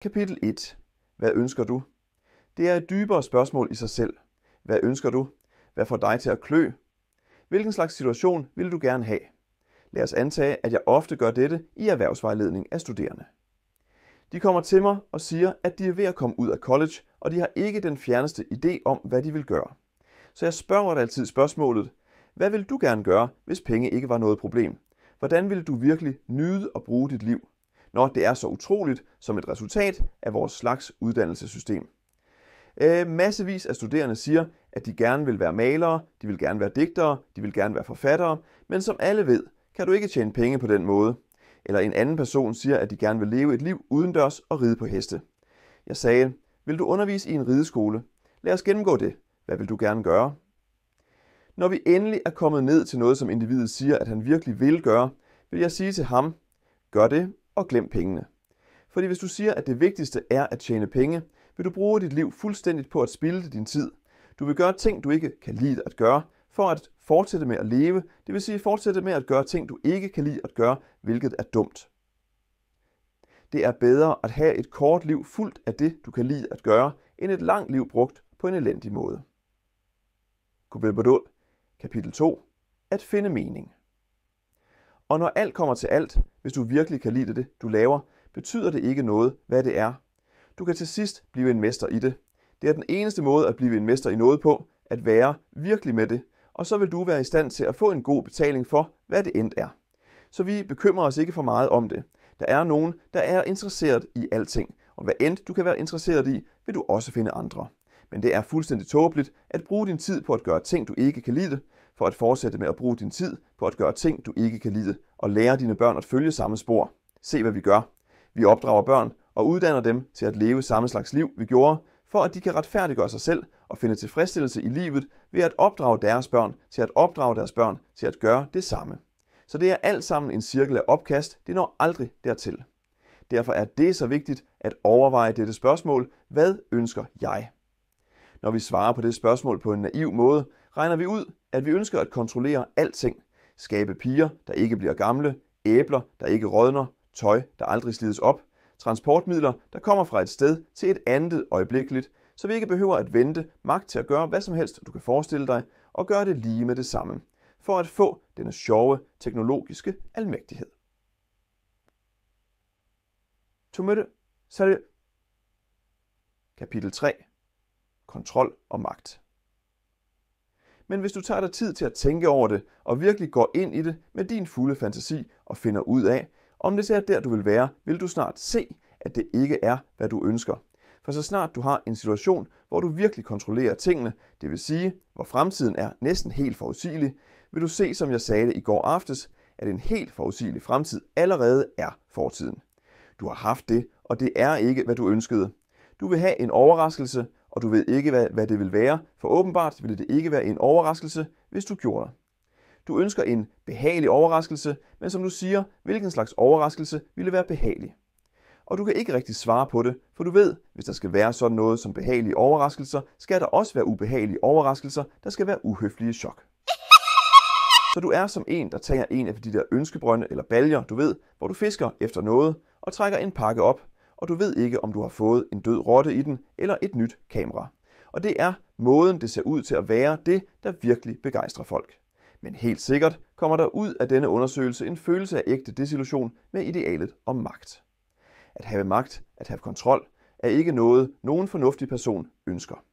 Kapitel 1. Hvad ønsker du? Det er et dybere spørgsmål i sig selv. Hvad ønsker du? Hvad får dig til at klø? Hvilken slags situation vil du gerne have? Lad os antage, at jeg ofte gør dette i erhvervsvejledning af studerende. De kommer til mig og siger, at de er ved at komme ud af college, og de har ikke den fjerneste idé om, hvad de vil gøre. Så jeg spørger dig altid spørgsmålet: hvad vil du gerne gøre, hvis penge ikke var noget problem? Hvordan ville du virkelig nyde at bruge dit liv, når det er så utroligt som et resultat af vores slags uddannelsessystem? Massevis af studerende siger, at de gerne vil være malere, de vil gerne være digtere, de vil gerne være forfattere, men som alle ved, kan du ikke tjene penge på den måde. Eller en anden person siger, at de gerne vil leve et liv udendørs og ride på heste. Jeg sagde: vil du undervise i en rideskole? Lad os gennemgå det. Hvad vil du gerne gøre? Når vi endelig er kommet ned til noget, som individet siger, at han virkelig vil gøre, vil jeg sige til ham: gør det og glem pengene. Fordi hvis du siger, at det vigtigste er at tjene penge, vil du bruge dit liv fuldstændigt på at spilde din tid. Du vil gøre ting, du ikke kan lide at gøre, for at fortsætte med at leve, det vil sige fortsætte med at gøre ting, du ikke kan lide at gøre, hvilket er dumt. Det er bedre at have et kort liv fuldt af det, du kan lide at gøre, end et langt liv brugt på en elendig måde. Kapitel 2. At finde mening. Og når alt kommer til alt, hvis du virkelig kan lide det, du laver, betyder det ikke noget, hvad det er. Du kan til sidst blive en mester i det. Det er den eneste måde at blive en mester i noget på, at være virkelig med det, og så vil du være i stand til at få en god betaling for, hvad det endt er. Så vi bekymrer os ikke for meget om det. Der er nogen, der er interesseret i alting, og hvad end du kan være interesseret i, vil du også finde andre. Men det er fuldstændig tåbeligt at bruge din tid på at gøre ting, du ikke kan lide, for at fortsætte med at bruge din tid på at gøre ting, du ikke kan lide, og lære dine børn at følge samme spor. Se, hvad vi gør. Vi opdrager børn og uddanner dem til at leve samme slags liv, vi gjorde, for at de kan retfærdiggøre sig selv og finde tilfredsstillelse i livet ved at opdrage deres børn til at opdrage deres børn til at gøre det samme. Så det er alt sammen en cirkel af opkast, det når aldrig dertil. Derfor er det så vigtigt at overveje dette spørgsmål: hvad ønsker jeg? Når vi svarer på det spørgsmål på en naiv måde, regner vi ud, at vi ønsker at kontrollere alting. Skabe piger, der ikke bliver gamle, æbler, der ikke rådner, tøj, der aldrig slides op, transportmidler, der kommer fra et sted til et andet øjeblikkeligt, så vi ikke behøver at vente, magt til at gøre hvad som helst, du kan forestille dig, og gøre det lige med det samme, for at få denne sjove teknologiske almægtighed. Kapitel 3. Kontrol og magt. Men hvis du tager dig tid til at tænke over det, og virkelig går ind i det med din fulde fantasi og finder ud af, om det er der, du vil være, vil du snart se, at det ikke er, hvad du ønsker. For så snart du har en situation, hvor du virkelig kontrollerer tingene, det vil sige, hvor fremtiden er næsten helt forudsigelig, vil du se, som jeg sagde det i går aftes, at en helt forudsigelig fremtid allerede er fortiden. Du har haft det, og det er ikke, hvad du ønskede. Du vil have en overraskelse, og du ved ikke, hvad det vil være, for åbenbart ville det ikke være en overraskelse, hvis du gjorde det. Du ønsker en behagelig overraskelse, men som du siger, hvilken slags overraskelse ville være behagelig? Og du kan ikke rigtig svare på det, for du ved, hvis der skal være sådan noget som behagelige overraskelser, skal der også være ubehagelige overraskelser, der skal være uhøflige chok. Så du er som en, der tager en af de der ønskebrønde eller baljer, du ved, hvor du fisker efter noget, og trækker en pakke op, og du ved ikke, om du har fået en død rotte i den, eller et nyt kamera. Og det er måden, det ser ud til at være det, der virkelig begejstrer folk. Men helt sikkert kommer der ud af denne undersøgelse en følelse af ægte desillusion med idealet om magt. At have magt, at have kontrol, er ikke noget, nogen fornuftig person ønsker.